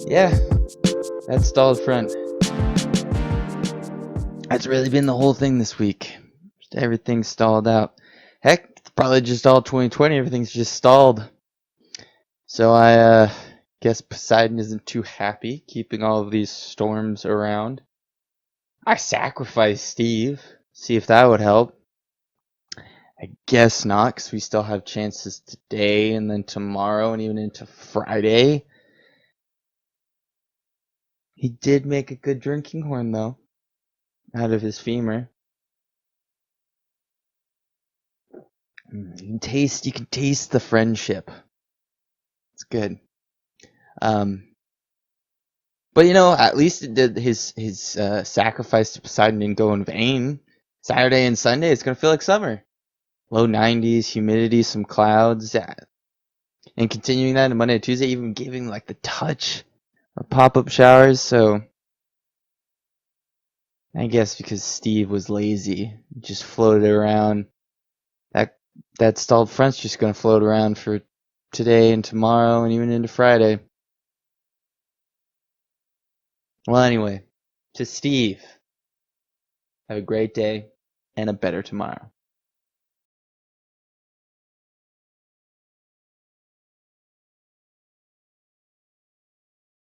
Yeah, that stalled front. That's really been the whole thing this week. Just everything's stalled out. Heck, it's probably just all 2020. Everything's just stalled. So I guess Poseidon isn't too happy keeping all of these storms around. I sacrificed Steve. See if that would help. I guess not, because we still have chances today and then tomorrow and even into Friday. He did make a good drinking horn, though, out of his femur. You can taste the friendship. It's good. But at least it did his sacrifice to Poseidon didn't go in vain. Saturday and Sunday, it's gonna feel like summer. Low 90s, humidity, some clouds, yeah. And continuing that on Monday and Tuesday, even giving like the touch of pop-up showers. So I guess because Steve was lazy, just floated around. That stalled front's just gonna float around for today and tomorrow and even into Friday. Well, anyway, to Steve, have a great day and a better tomorrow.